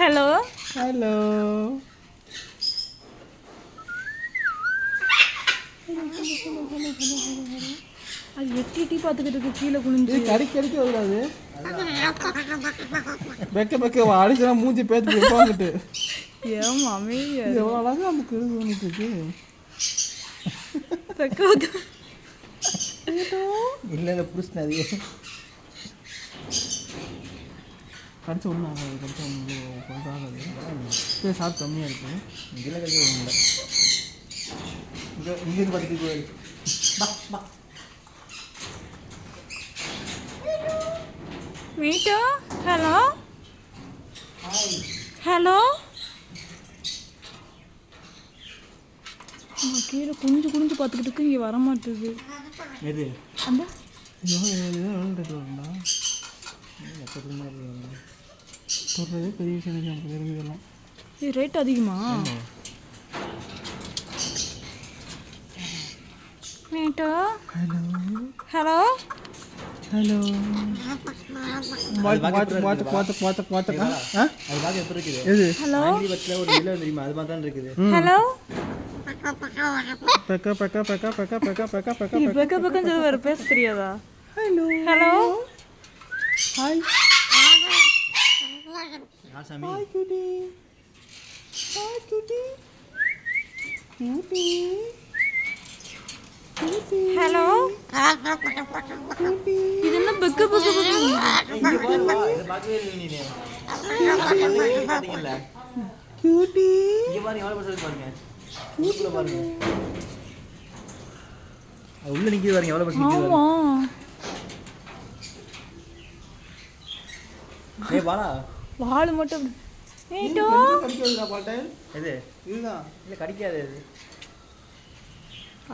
Hello hello அது எட்டி பார்த்துக்கிட்டு இருக்கு கீழே குனிஞ்சு. கடிக்க வராது. பெக்க அடிச்சுனா மூஞ்சி பேத்து போய்ப்பாங்கிட்டு. ஏன் மாமி எவ்வளோ அழகா நமக்கு பண்ணிட்டு இருக்கு. இல்லை புருஷன் அதிக கடிச்ச ஒன்றும் ஆகாது. கடிச்ச ஒன்றும் ஆகாது. சாப்பிட்டு கம்மியாக இருக்குது. இதில் கடிச்ச ஒன்றும் இல்லை. இங்கேருந்து பார்த்துட்டு போயிரு. மீட்டோ ஹலோ ஹலோ. கீழே குனிஞ்சு பார்த்துக்கிட்டு இருக்கு. இங்கே வரமாட்டுது. எது அந்த சொல்கிறதே பெரிய விஷயம் நமக்கு தெரிஞ்சதெல்லாம். இது ரேட் அதிகமா? மீட்டோ ஹலோ ஹலோ ஹலோ. ஹலோ இருக்குது. ஹலோ பெக்க பெக்க பெக்க பெக்க பெக்க பெக்க பெக்க பெக்க பெக்கன்னு சொல்லி வேறு பேச தெரியாதா? ஹலோ ஹலோ ஹாய் சாமி. ஹாய் குட்டி ஹாய் குட்டி குட்டி ஹலோ. இது என்ன பெக்க பெக்க பெக்க? இங்க பாருங்க, இத பார்க்கவே இல்ல நீங்க. பாத்தீங்கல்ல? குட்டி இங்க பாருங்க, எவ்வளவு பெருசா பாருங்க. உள்ள பாருங்க. உள்ள நிக்குது பாருங்க, எவ்வளவு பெருசா நிக்குது. ஆமா. ஏய் பாலா, வால் மட்டும். மீட்டோ கடிக்கிறதா பாட்டேன். எது? இதுதான். இல்ல கடிக்காது அது.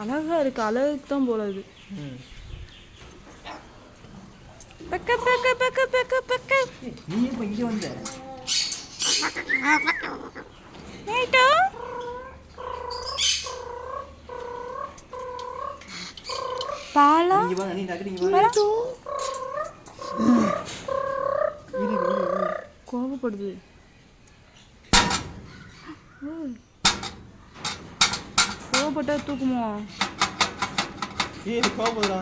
அழகா இருக்கு. அழகுக்கு தான் போல இது. பெக்க பெக்க பெக்க பெக்க பெக்க. நீ இப்ப இங்க வந்த? மீட்டோ பாலா இங்க வா, நீ டக்கு இங்க வா. கோபப்படுது. கோபப்பட்டா தூக்குமோ? ஏய் கோபப்படுறா.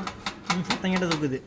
சத்தம் கேட்ட தூக்குது.